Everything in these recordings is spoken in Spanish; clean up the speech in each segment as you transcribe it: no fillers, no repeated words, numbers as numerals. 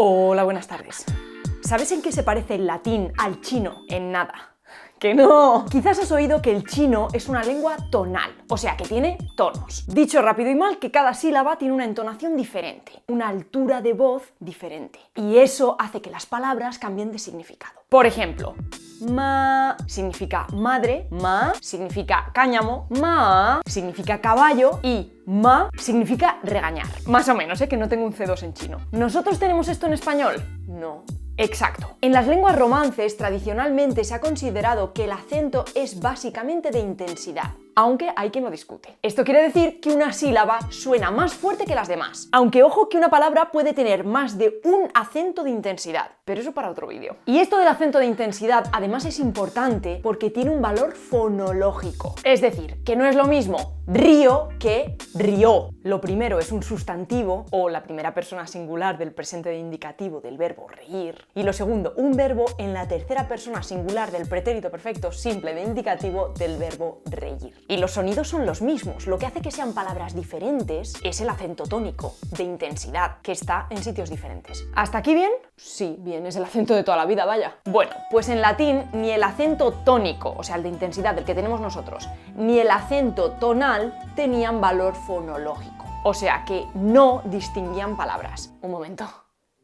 Hola, buenas tardes. ¿Sabes en qué se parece el latín al chino? En nada. ¡Que no! Quizás has oído que el chino es una lengua tonal, o sea que tiene tonos. Dicho rápido y mal, que cada sílaba tiene una entonación diferente, una altura de voz diferente. Y eso hace que las palabras cambien de significado. Por ejemplo, ma significa madre, ma significa cáñamo, ma significa caballo y ma significa regañar. Más o menos, que no tengo un C2 en chino. ¿Nosotros tenemos esto en español? No. Exacto. En las lenguas romances tradicionalmente se ha considerado que el acento es básicamente de intensidad, aunque hay quien lo discute. Esto quiere decir que una sílaba suena más fuerte que las demás, aunque ojo que una palabra puede tener más de un acento de intensidad, pero eso para otro vídeo. Y esto del acento de intensidad además es importante porque tiene un valor fonológico, es decir, que no es lo mismo río que rió. Lo primero es un sustantivo o la primera persona singular del presente de indicativo del verbo reír, y lo segundo, un verbo en la tercera persona singular del pretérito perfecto simple de indicativo del verbo reír. Y los sonidos son los mismos, lo que hace que sean palabras diferentes es el acento tónico, de intensidad, que está en sitios diferentes. ¿Hasta aquí bien? Sí, bien, es el acento de toda la vida, vaya. Bueno, pues en latín ni el acento tónico, o sea, el de intensidad del que tenemos nosotros, ni el acento tonal tenían valor fonológico, o sea que no distinguían palabras. Un momento,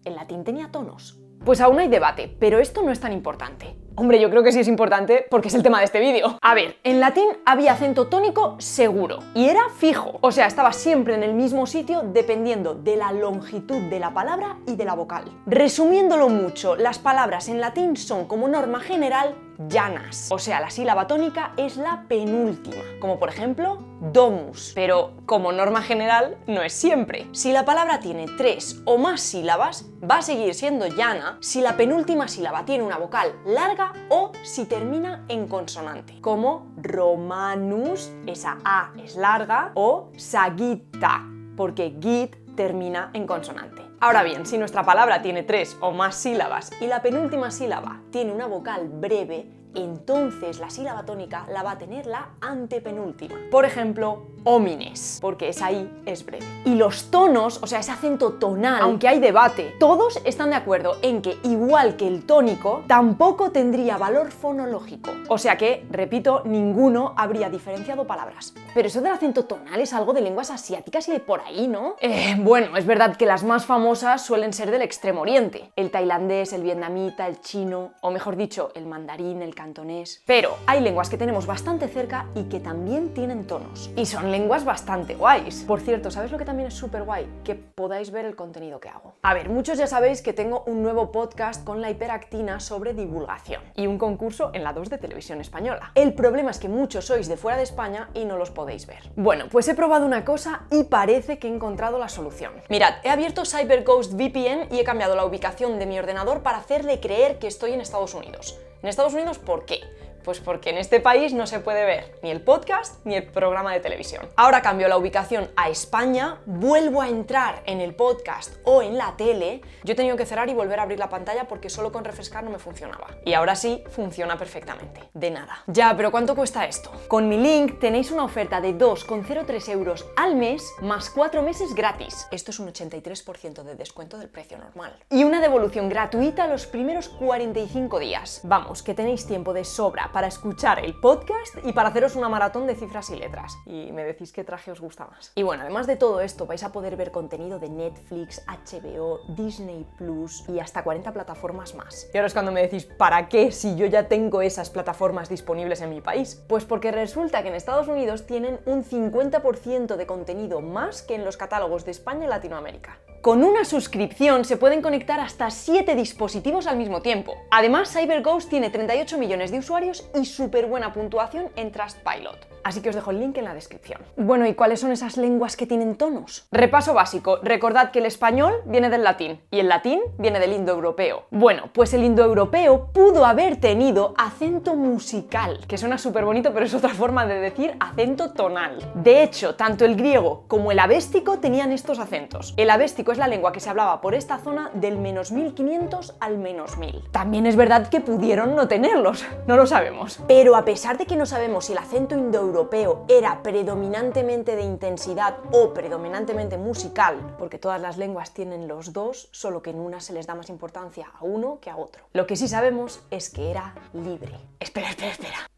¿el latín tenía tonos? Pues aún hay debate, pero esto no es tan importante. Hombre, yo creo que sí es importante porque es el tema de este vídeo. A ver, en latín había acento tónico seguro y era fijo, o sea, estaba siempre en el mismo sitio dependiendo de la longitud de la palabra y de la vocal. Resumiéndolo mucho, las palabras en latín son como norma general llanas, o sea, la sílaba tónica es la penúltima, como por ejemplo domus, pero como norma general no es siempre. Si la palabra tiene 3 o más sílabas, va a seguir siendo llana si la penúltima sílaba tiene una vocal larga o si termina en consonante, como romanus, esa A es larga, o sagita, porque git termina en consonante. Ahora bien, si nuestra palabra tiene 3 o más sílabas y la penúltima sílaba tiene una vocal breve, entonces la sílaba tónica la va a tener la antepenúltima. Por ejemplo, homines, porque esa I es breve. Y los tonos, o sea, ese acento tonal, aunque hay debate, todos están de acuerdo en que, igual que el tónico, tampoco tendría valor fonológico. O sea que, repito, ninguno habría diferenciado palabras. Pero eso del acento tonal es algo de lenguas asiáticas y de por ahí, ¿no? Bueno, es verdad que las más famosas suelen ser del Extremo Oriente. El tailandés, el vietnamita, el chino, o mejor dicho, el mandarín, el cantonés. Pero hay lenguas que tenemos bastante cerca y que también tienen tonos. Y son lenguas bastante guays. Por cierto, ¿sabes lo que también es súper guay? Que podáis ver el contenido que hago. A ver, muchos ya sabéis que tengo un nuevo podcast con la hiperactina sobre divulgación y un concurso en la 2 de Televisión Española. El problema es que muchos sois de fuera de España y no los podéis ver. Bueno, pues he probado una cosa y parece que he encontrado la solución. Mirad, he abierto CyberGhost VPN y he cambiado la ubicación de mi ordenador para hacerle creer que estoy en Estados Unidos. ¿En Estados Unidos por qué? Pues porque en este país no se puede ver ni el podcast ni el programa de televisión. Ahora cambio la ubicación a España, vuelvo a entrar en el podcast o en la tele. Yo he tenido que cerrar y volver a abrir la pantalla porque solo con refrescar no me funcionaba. Y ahora sí, funciona perfectamente. De nada. Ya, pero ¿cuánto cuesta esto? Con mi link tenéis una oferta de 2,03 euros al mes más 4 meses gratis. Esto es un 83% de descuento del precio normal. Y una devolución gratuita los primeros 45 días. Vamos, que tenéis tiempo de sobra para escuchar el podcast y para haceros una maratón de cifras y letras. Y me decís qué traje os gusta más. Y bueno, además de todo esto, vais a poder ver contenido de Netflix, HBO, Disney Plus y hasta 40 plataformas más. Y ahora es cuando me decís, ¿para qué si yo ya tengo esas plataformas disponibles en mi país? Pues porque resulta que en Estados Unidos tienen un 50% de contenido más que en los catálogos de España y Latinoamérica. Con una suscripción se pueden conectar hasta 7 dispositivos al mismo tiempo. Además, CyberGhost tiene 38 millones de usuarios y súper buena puntuación en Trustpilot. Así que os dejo el link en la descripción. Bueno, ¿y cuáles son esas lenguas que tienen tonos? Repaso básico. Recordad que el español viene del latín y el latín viene del indoeuropeo. Bueno, pues el indoeuropeo pudo haber tenido acento musical, que suena súper bonito, pero es otra forma de decir acento tonal. De hecho, tanto el griego como el avéstico tenían estos acentos. El avéstico es la lengua que se hablaba por esta zona del menos 1500 al menos 1000. También es verdad que pudieron no tenerlos, no lo sabemos. Pero a pesar de que no sabemos si el acento indoeuropeo era predominantemente de intensidad o predominantemente musical, porque todas las lenguas tienen los dos, solo que en una se les da más importancia a uno que a otro. Lo que sí sabemos es que era libre. Espera,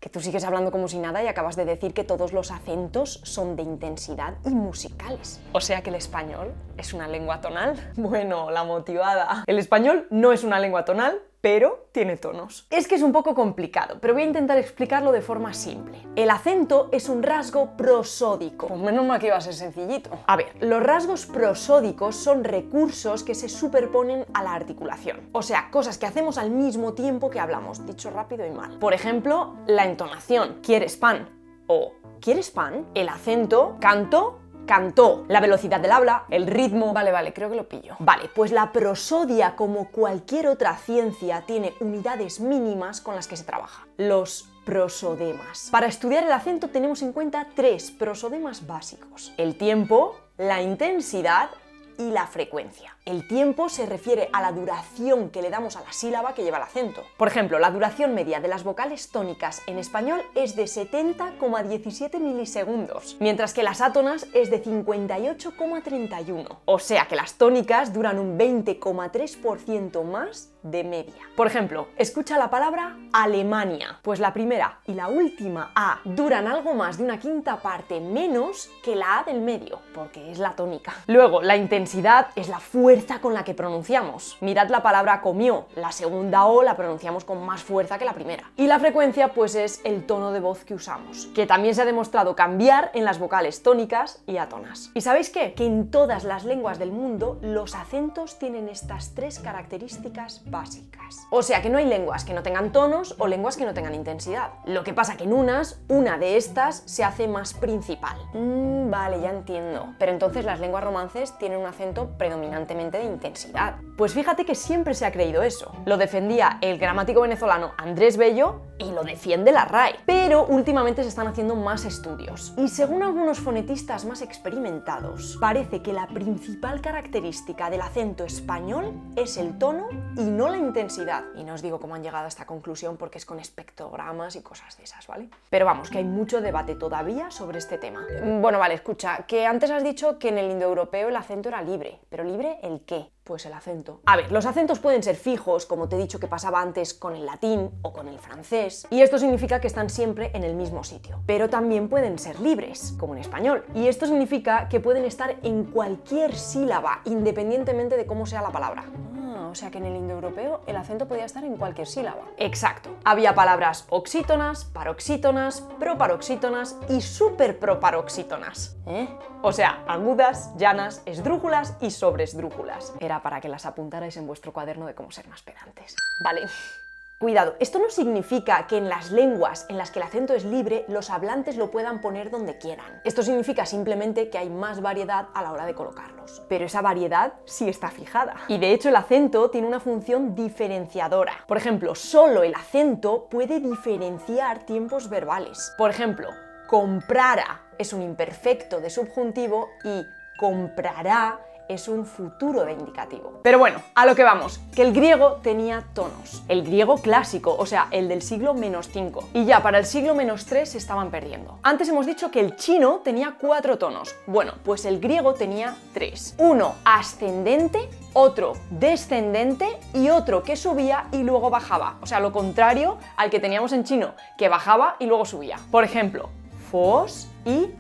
que tú sigues hablando como si nada y acabas de decir que todos los acentos son de intensidad y musicales. O sea que el español es una lengua tonal. Bueno, la motivada. El español no es una lengua tonal, pero tiene tonos. Es que es un poco complicado, pero voy a intentar explicarlo de forma simple. El acento es un rasgo prosódico. Pues menos mal que iba a ser sencillito. A ver, los rasgos prosódicos son recursos que se superponen a la articulación. O sea, cosas que hacemos al mismo tiempo que hablamos, dicho rápido y mal. Por ejemplo, la entonación, ¿quieres pan? O ¿quieres pan? El acento, canto, cantó, la velocidad del habla, el ritmo... Vale, creo que lo pillo. Vale, pues la prosodia, como cualquier otra ciencia, tiene unidades mínimas con las que se trabaja. Los prosodemas. Para estudiar el acento tenemos en cuenta 3 prosodemas básicos: el tiempo, la intensidad y la frecuencia. El tiempo se refiere a la duración que le damos a la sílaba que lleva el acento. Por ejemplo, la duración media de las vocales tónicas en español es de 70,17 milisegundos, mientras que las átonas es de 58,31. O sea que las tónicas duran un 20,3% más de media. Por ejemplo, escucha la palabra Alemania. Pues la primera y la última A duran algo más de una quinta parte menos que la A del medio, porque es la tónica. Luego, la intensidad es la fuerza con la que pronunciamos. Mirad la palabra comió, la segunda O la pronunciamos con más fuerza que la primera. Y la frecuencia pues es el tono de voz que usamos, que también se ha demostrado cambiar en las vocales tónicas y átonas. ¿Y sabéis qué? Que en todas las lenguas del mundo los acentos tienen estas 3 características básicas. O sea que no hay lenguas que no tengan tonos o lenguas que no tengan intensidad. Lo que pasa que en una de estas se hace más principal. Vale, ya entiendo. Pero entonces las lenguas romances tienen un acento predominantemente de intensidad. Pues fíjate que siempre se ha creído eso. Lo defendía el gramático venezolano Andrés Bello y lo defiende la RAE. Pero últimamente se están haciendo más estudios. Y según algunos fonetistas más experimentados, parece que la principal característica del acento español es el tono y no la intensidad. Y no os digo cómo han llegado a esta conclusión porque es con espectrogramas y cosas de esas, ¿vale? Pero vamos, que hay mucho debate todavía sobre este tema. Bueno, vale, escucha, que antes has dicho que en el indoeuropeo el acento era libre. ¿Pero libre el qué? Pues el acento. A ver, los acentos pueden ser fijos, como te he dicho que pasaba antes con el latín o con el francés, y esto significa que están siempre en el mismo sitio. Pero también pueden ser libres, como en español, y esto significa que pueden estar en cualquier sílaba, independientemente de cómo sea la palabra. O sea que en el indoeuropeo el acento podía estar en cualquier sílaba. Exacto. Había palabras oxítonas, paroxítonas, proparoxítonas y superproparoxítonas. O sea, agudas, llanas, esdrújulas y sobresdrújulas. Era para que las apuntarais en vuestro cuaderno de cómo ser más pedantes. Vale. Cuidado, esto no significa que en las lenguas en las que el acento es libre, los hablantes lo puedan poner donde quieran. Esto significa simplemente que hay más variedad a la hora de colocarlos. Pero esa variedad sí está fijada. Y de hecho el acento tiene una función diferenciadora. Por ejemplo, solo el acento puede diferenciar tiempos verbales. Por ejemplo, comprara es un imperfecto de subjuntivo y comprará es un futuro de indicativo. Pero bueno, a lo que vamos, que el griego tenía tonos. El griego clásico, o sea, el del siglo -5. Y ya para el siglo -3 se estaban perdiendo. Antes hemos dicho que el chino tenía 4 tonos. Bueno, pues el griego tenía 3. Uno ascendente, otro descendente y otro que subía y luego bajaba. O sea, lo contrario al que teníamos en chino, que bajaba y luego subía. Por ejemplo, fos y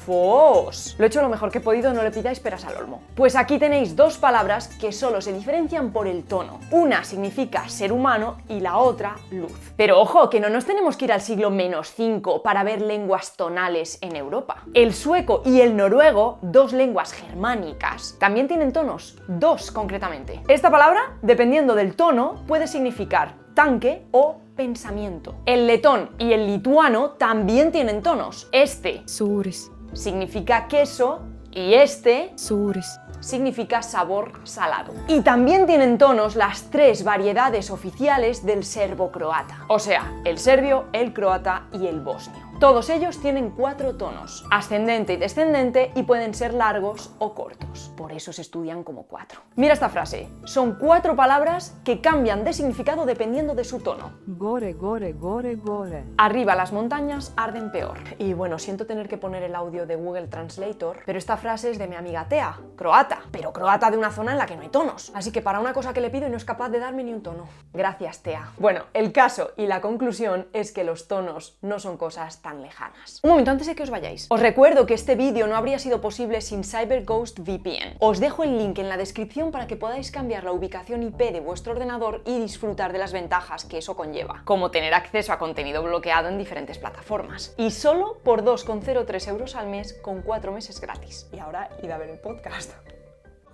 fos. Lo he hecho lo mejor que he podido, no le pidáis peras al olmo. Pues aquí tenéis 2 palabras que solo se diferencian por el tono. Una significa ser humano y la otra luz. Pero ojo, que no nos tenemos que ir al siglo -5 para ver lenguas tonales en Europa. El sueco y el noruego, 2 lenguas germánicas, también tienen tonos, 2 concretamente. Esta palabra, dependiendo del tono, puede significar tanque o pensamiento. El letón y el lituano también tienen tonos. Este Suuris. significa queso y este Suuris. significa sabor salado. Y también tienen tonos las 3 variedades oficiales del serbo-croata. O sea, el serbio, el croata y el bosnio. Todos ellos tienen 4 tonos, ascendente y descendente, y pueden ser largos o cortos. Por eso se estudian como 4. Mira esta frase. Son 4 palabras que cambian de significado dependiendo de su tono. Gore, gore, gore, gore. Arriba las montañas arden peor. Y bueno, siento tener que poner el audio de Google Translator, pero esta frase es de mi amiga Tea, croata, pero croata de una zona en la que no hay tonos. Así que para una cosa que le pido y no es capaz de darme ni un tono. Gracias, Tea. Bueno, el caso y la conclusión es que los tonos no son cosas tan lejanas. Un momento antes de que os vayáis. Os recuerdo que este vídeo no habría sido posible sin CyberGhost VPN. Os dejo el link en la descripción para que podáis cambiar la ubicación IP de vuestro ordenador y disfrutar de las ventajas que eso conlleva, como tener acceso a contenido bloqueado en diferentes plataformas. Y solo por 2,03 euros al mes con 4 meses gratis. Y ahora id a ver el podcast.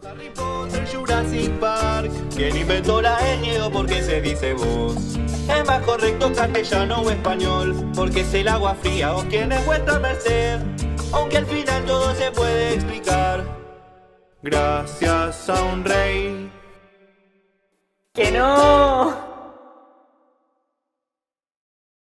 Harry Potter, Jurassic Park. ¿Quién inventó la ñ o por qué se dice vos? Es más correcto castellano o español, porque es el agua fría o quién es vuestra merced. Aunque al final todo se puede explicar gracias a un rey. ¡Que no!